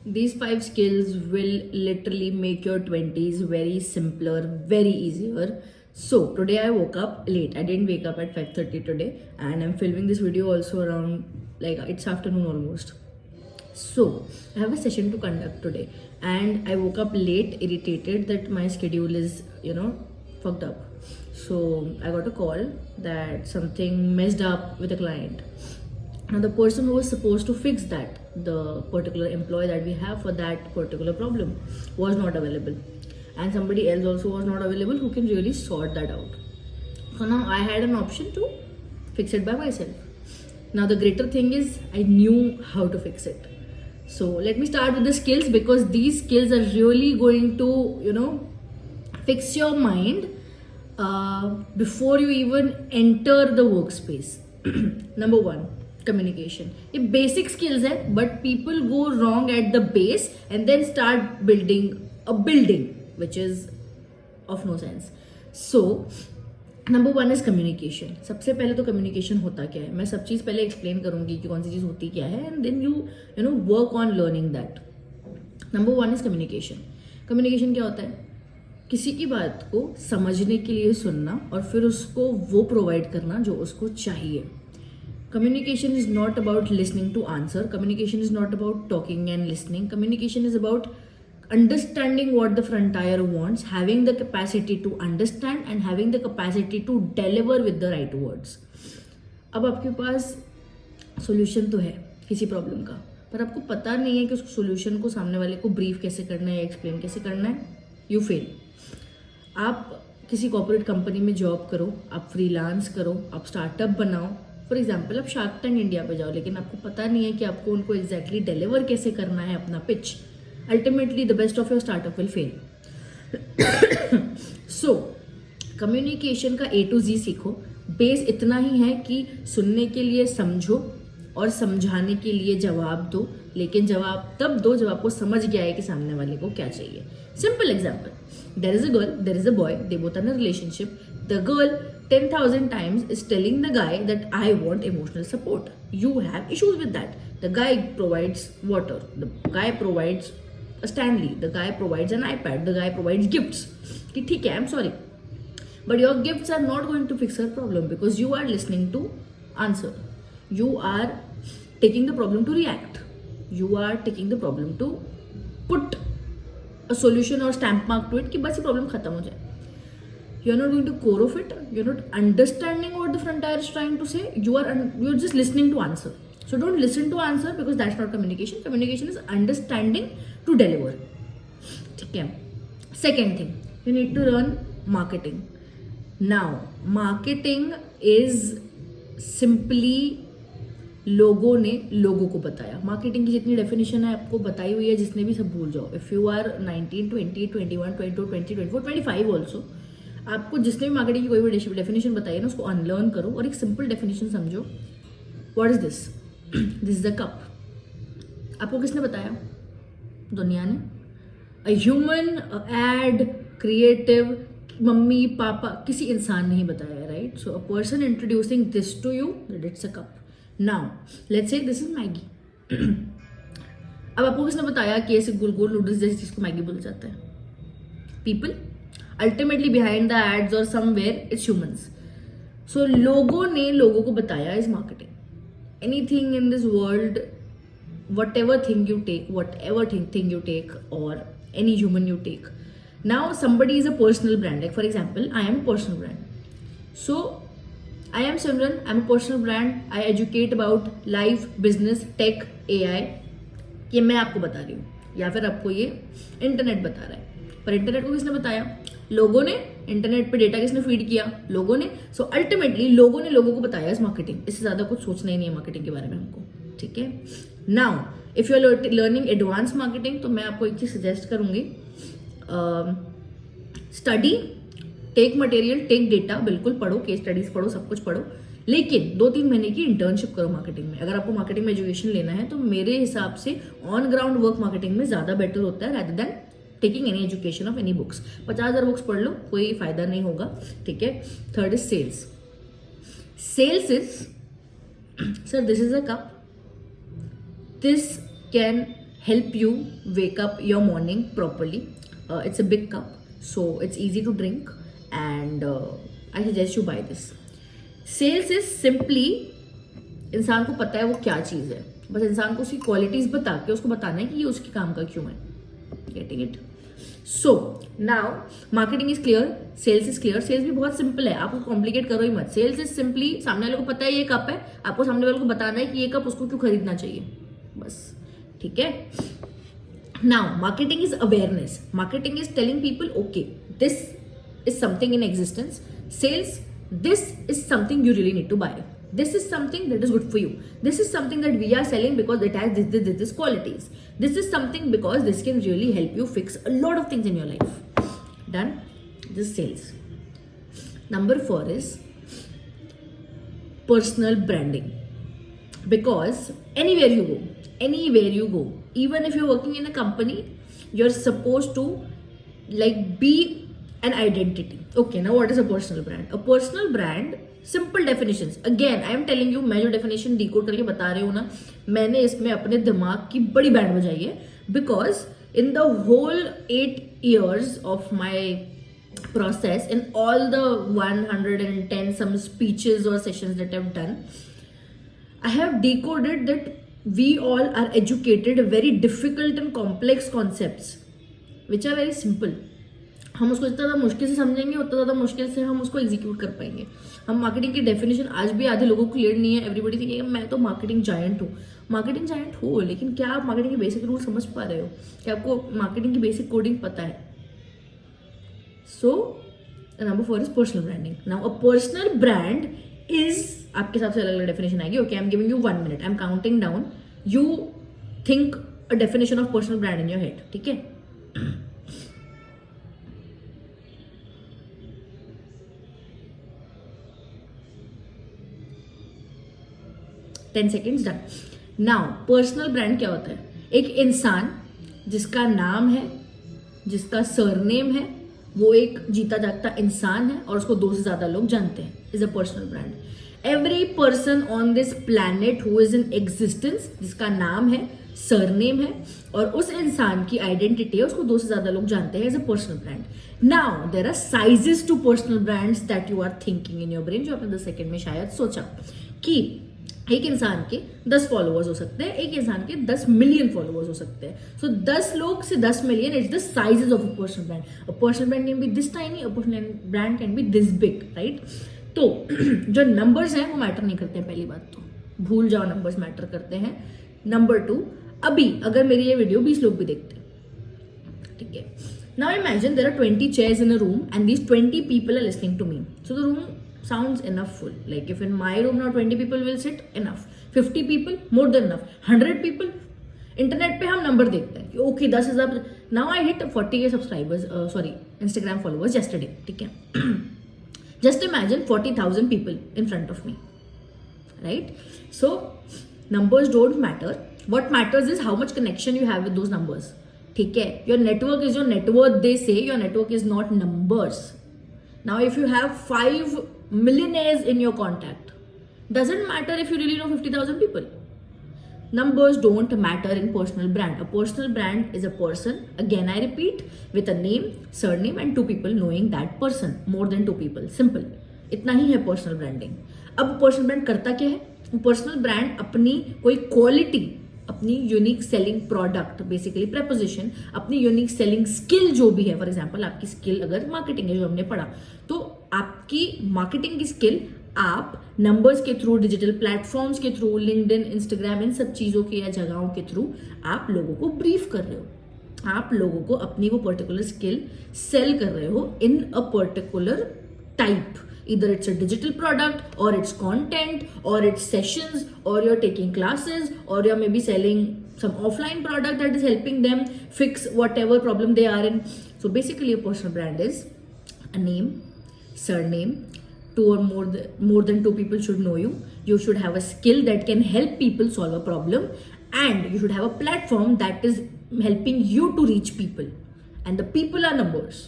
These five skills will literally make your 20s very simpler, very easier. So today I woke up late. I didn't wake up at 5:30 today, and I'm filming this video also around like it's afternoon almost. So I have a session to conduct today, and I woke up late, irritated that my schedule is fucked up. So I got a call that something messed up with a client. Now the person who was supposed to fix that, the particular employee that we have for that particular problem, was not available, and somebody else also was not available who can really sort that out. So now I had an option to fix it by myself. Now the greater thing is I knew how to fix it. So let me start with the skills, because these skills are really going to fix your mind before you even enter the workspace. Number one, communication. ये basic skills है, but people go wrong at the base and then start building a building which is of no sense. So number one is communication. सबसे पहले तो communication होता क्या है, मैं सब चीज़ पहले एक्सप्लेन करूंगी कि कौन सी चीज़ होती क्या है, and then you work on learning that. Number one is communication. Communication क्या होता है? किसी की बात को समझने के लिए सुनना और फिर उसको वो प्रोवाइड करना जो उसको चाहिए. Communication is not about listening to answer. Communication is not about talking and listening. Communication is about understanding what the frontier wants, having the capacity to understand and having the capacity to deliver with the right words. अब आपके पास solution तो है किसी problem का, पर आपको पता नहीं है कि उस solution को सामने वाले को ब्रीफ कैसे करना है या एक्सप्लेन कैसे करना है. You fail. आप किसी कॉर्पोरेट कंपनी में जॉब करो, आप फ्रीलांस करो, आप स्टार्टअप बनाओ. फॉर एग्जाम्पल आप शार्क टैंक इंडिया पे जाओ, लेकिन आपको पता नहीं है कि आपको उनको एग्जैक्टली डिलीवर कैसे करना है अपना pitch. Ultimately the best of your startup will fail. So communication का A to Z सीखो. बेस इतना ही है कि सुनने के लिए समझो और समझाने के लिए जवाब दो, लेकिन जवाब तब दो जब आपको समझ गया है कि सामने वाले को क्या चाहिए. Simple example, there is a girl, there is a boy, they both are in a relationship. The girl 10,000 times is telling the guy that I want emotional support. You have issues with that. The guy provides water, the guy provides a Stanley, the guy provides an iPad, the guy provides gifts. कि ठीक है, I'm sorry, but your gifts are not going to fix her problem because you are listening to answer. You are taking the problem to react. You are taking the problem to put a solution or stamp mark to it कि बस ये problem खत्म हो जाए. You're not going to core of it. You're not understanding what the frontier is trying to say. You're just listening to answer. So don't listen to answer because that's not communication. Communication is understanding to deliver. ठीक है. Second thing, you need to learn marketing. Now, marketing is simply लोगों ने लोगों को बताया. Marketing की जितनी definition है आपको बताई हुई है, जिसने भी सब भूल जाओ. इफ यू आर 19, 20, 21, 22, 20, 24, 25 ऑल्सो, आपको जिसने भी मार्केटिंग की कोई भी डेफिनेशन बताई है ना, उसको अनलर्न करो और एक सिंपल डेफिनेशन समझो. What is this? This is a cup. आपको किसने बताया? दुनिया ने. A human, ad, creative, mummy papa, किसी इंसान ने ही बताया, right? So a person introducing this to you, that it's a cup. Now, let's say this is Maggi. अब आपको किसने बताया कि ऐसे गोल गोल नूडल्स जैसी चीज को मैगी बोला जाता है? People. Ultimately behind the ads और समवेयर इट्स ह्यूमंस. सो लोगों ने लोगों को बताया is marketing. Anything in this world, whatever thing you take or any human you take. Now somebody is a personal brand. Like for example, I am a personal brand. So I am Simran, I'm a personal brand. I educate about life, business, tech, AI. ये मैं आपको बता रही हूँ, या फिर आपको ये इंटरनेट बता रहा है. पर इंटरनेट को किसने बताया? लोगों ने. इंटरनेट पे डेटा किसने फीड किया? लोगों ने. सो अल्टीमेटली लोगों ने लोगों को बताया इस मार्केटिंग. इससे ज़्यादा कुछ सोचना ही नहीं है मार्केटिंग के बारे में हमको. ठीक है. Now if you are learning advance marketing, तो मैं आपको एक चीज़ सजेस्ट करूँगी. Study, take material, take data, बिल्कुल पढ़ो, केस स्टडीज पढ़ो, सब कुछ पढ़ो, लेकिन 2-3 महीने की इंटर्नशिप करो मार्केटिंग में. अगर आपको मार्केटिंग में एजुकेशन लेना है तो मेरे हिसाब से ऑन ग्राउंड वर्क मार्केटिंग में ज़्यादा बेटर होता है rather than taking any education of any books. 50,000 books पढ़ लो, कोई फायदा नहीं होगा. ठीक है. Third is sales. Sales is, sir this is a cup, this can help you wake up your morning properly. It's a big cup, so it's easy to drink, and I suggest you buy this. Sales is simply इंसान को पता है वो क्या चीज़ है, बस इंसान को उसकी क्वालिटीज बता के उसको बताना है कि ये उसके काम का क्यों है. Getting it? So now marketing is clear, sales is clear. Sales भी बहुत सिंपल है, आप उसको कॉम्प्लिकेट करो ही मत. सेल्स इज सिंपली सामने वाले को पता है ये कप है, आपको सामने वाले को बताना है कि ये कप उसको क्यों खरीदना चाहिए, बस. ठीक है. Now marketing is awareness. Marketing is telling people okay this is something in existence. Sales, this is something you really need to buy. This is something that is good for you. This is something that we are selling because it has this qualities. This is something because this can really help you fix a lot of things in your life. Done? This is sales. Number 4 is personal branding. Because anywhere you go, even if you're working in a company, you're supposed to like be an identity. Okay, now what is a personal brand? A personal brand, simple definitions. Again, I am telling you, मैं जो definition decode करके बता रही हूँ ना, मैंने इसमें अपने दिमाग की बड़ी बैंड बजाई है. Because in the whole 8 years of my process, in all the 110 some speeches or sessions that I've done, I have decoded that we all are educated very difficult and complex concepts which are very simple. हम उसको जितना ज़्यादा मुश्किल से समझेंगे उतना ज़्यादा मुश्किल से हम उसको एग्जीक्यूट कर पाएंगे. हम मार्केटिंग की डेफिनेशन आज भी आधे लोगों को क्लियर नहीं है. एवरीबडी थिंकिंग मैं तो मार्केटिंग जायंट हूँ. मार्केटिंग जायंट हो, लेकिन क्या आप मार्केटिंग के बेसिक रूल समझ पा रहे हो? क्या आपको मार्केटिंग की बेसिक कोडिंग पता है? So number 4 is personal branding. Now a personal brand is, आपके हिसाब से अलग अलग डेफिनेशन आएगी. Okay, I am giving you 1 minute. I am counting down. You think a definition of personal brand in your head. ठीक है? 10 seconds done. Now personal brand क्या होता है? एक इंसान जिसका नाम है, जिसका सरनेम है, वो एक जीता जागता इंसान है और उसको 2 से ज्यादा लोग जानते हैं, is a personal brand. Every person on this planet who is in existence, जिसका नाम है, सरनेम है और उस इंसान की आइडेंटिटी है, उसको 2 से ज्यादा लोग जानते हैं, is a personal brand. Now there are sizes to personal brands that you are thinking in your brain, जो आपने 10 सेकेंड में शायद सोचा कि एक इंसान के 10 फॉलोअर्स हो सकते हैं, एक इंसान के 10 मिलियन फॉलोअर्स हो सकते हैं. सो 10 लोग से 10 million, it's the sizes of a personal brand. A personal brand can be this tiny, a personal brand can be this big, right? तो जो नंबर्स हैं वो मैटर नहीं करते हैं. पहली बात तो भूल जाओ, नंबर्स मैटर करते हैं. नंबर 2, अभी अगर मेरी ये वीडियो 20 लोग भी देखते हैं, ठीक है? Now imagine there are 20 chairs in a room and these 20 people are listening to me. So the room sounds enough full. Like if in my room now 20 people will sit, enough. 50 people, more than enough. 100 people, internet पे हम number देखते हैं कि okay 10,000. Now I hit 40K subscribers, sorry Instagram followers yesterday. ठीक है? Just imagine 40,000 people in front of me, right? So numbers don't matter. What matters is how much connection you have with those numbers. ठीक है? Your network is your net worth. They say your network is not numbers. Now if you have 5 millionaires in your contact, doesn't matter if you really know 50,000 people. Numbers don't matter in personal brand. A personal brand is a person, again I repeat, with a name, surname and 2 people knowing that person. More than 2 people. Simple. इतना ही है personal branding. अब personal brand करता क्या है? Personal brand अपनी कोई quality, अपनी unique selling product, basically preposition, अपनी यूनिक सेलिंग स्किल जो भी है, फॉर एग्जांपल आपकी स्किल अगर मार्केटिंग है जो हमने पढ़ा, तो आपकी मार्केटिंग की स्किल आप नंबर्स के थ्रू, डिजिटल प्लेटफॉर्म्स के थ्रू, लिंक्डइन, इंस्टाग्राम, इन सब चीज़ों के या जगहों के थ्रू आप लोगों को ब्रीफ कर रहे हो. आप लोगों को अपनी वो पर्टिकुलर स्किल सेल कर रहे हो in a particular type. Either it's a digital product or it's content or it's sessions or you're taking classes or you're maybe selling some offline product that is helping them fix whatever problem they are in. So basically a personal brand is a name, surname, 2 or more than 2 people should know you. You should have a skill that can help people solve a problem and you should have a platform that is helping you to reach people and the people are numbers.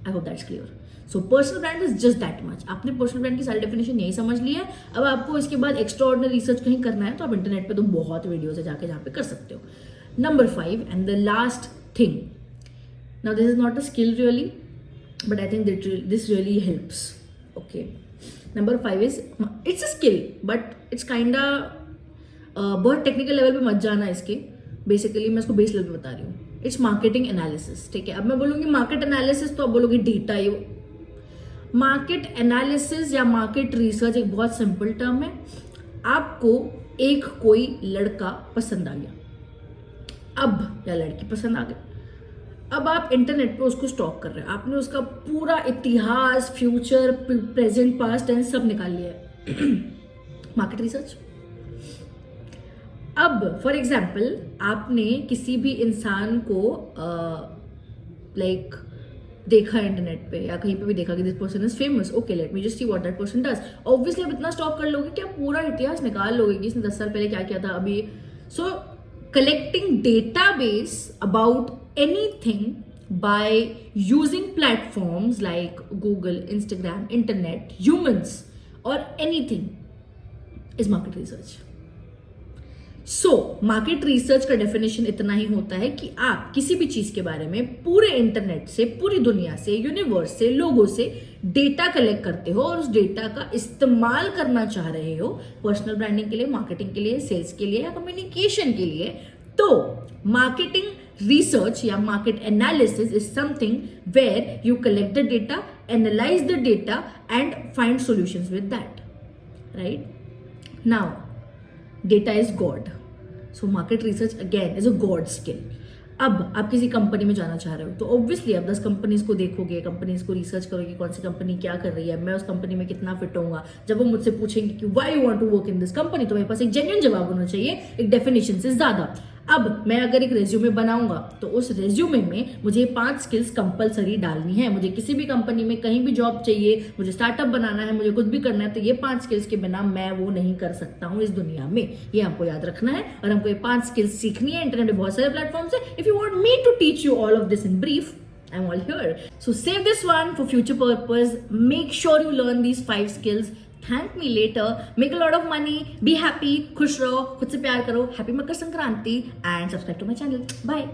I hope that's clear. So personal brand is just that much. आपने personal brand की सारी definition यही समझ ली है. अब आपको इसके बाद एक्स्ट्रा ऑर्डिनरी रिसर्च कहीं करना है तो आप इंटरनेट पे तो बहुत वीडियोस है जाके जहाँ पे कर सकते हो. Number 5 and the last thing. Now this is not a skill really, but I think that this really helps. Okay. Number 5 is, it's a skill but it's kinda बहुत टेक्निकल लेवल पे मत जाना इसके. बेसिकली मैं इसको base level पे बता रही हूँ. It's marketing analysis. ठीक है, अब मैं बोलूँगी मार्केट एनालिसिस तो आप बोलोगे डेटा. ये मार्केट एनालिसिस या मार्केट रिसर्च एक बहुत सिंपल टर्म है. आपको एक कोई लड़का पसंद आ गया अब, या लड़की पसंद आ गई, अब आप इंटरनेट पे उसको स्टॉक कर रहे हैं. आपने उसका पूरा इतिहास, फ्यूचर, प्रेजेंट, पास्ट टेंस सब निकाल लिया है. Market research. अब फॉर एग्जाम्पल आपने किसी भी इंसान को लाइक देखा इंटरनेट पे या कहीं पे भी देखा कि this person is famous. Okay, let me just see what that person does. Obviously आप इतना स्टॉक कर लोगे कि आप पूरा इतिहास निकाल लोगे कि इसने 10 साल पहले क्या किया था अभी. So collecting database about anything by using platforms like Google, Instagram, internet, humans or anything is market research. So market research का definition इतना ही होता है कि आप किसी भी चीज के बारे में पूरे इंटरनेट से, पूरी दुनिया से, यूनिवर्स से, लोगों से डेटा कलेक्ट करते हो और उस डेटा का इस्तेमाल करना चाह रहे हो पर्सनल ब्रांडिंग के लिए, मार्केटिंग के लिए, सेल्स के लिए या कम्युनिकेशन के लिए. तो मार्केटिंग research या market analysis is something where you collect the data, analyze the data and find solutions with that, right? Now data is God, so market research again is a God skill. अब आप किसी company में जाना चाह रहे हो तो obviously आप 10 कंपनीज को देखोगे, कंपनीज को रिसर्च करोगे कौन सी कंपनी क्या कर रही है, मैं उस कंपनी में कितना फिट होऊंगा. जब वो मुझसे पूछेंगे कि why you want to work in this company तो मेरे पास एक जेन्युइन जवाब होना चाहिए, एक डेफिनेशन से ज्यादा. अब मैं अगर एक रेज्यूमे बनाऊंगा तो उस रेज्यूमे में मुझे 5 स्किल्स कंपलसरी डालनी है. मुझे किसी भी कंपनी में कहीं भी जॉब चाहिए, मुझे स्टार्टअप बनाना है, मुझे कुछ भी करना है तो ये 5 स्किल्स के बिना मैं वो नहीं कर सकता हूँ इस दुनिया में. ये हमको याद रखना है और हमको ये 5 स्किल्स सीखनी है. इंटरनेट पे बहुत सारे प्लेटफॉर्म्स है. If you want me to teach you all of this in brief, I'm all here. So save this one for future purpose. Make sure you learn these 5 skills. Thank me later. Make a lot of money. Be happy. खुश रहो. खुद से प्यार करो. Happy Makar Sankranti and subscribe to my channel. Bye.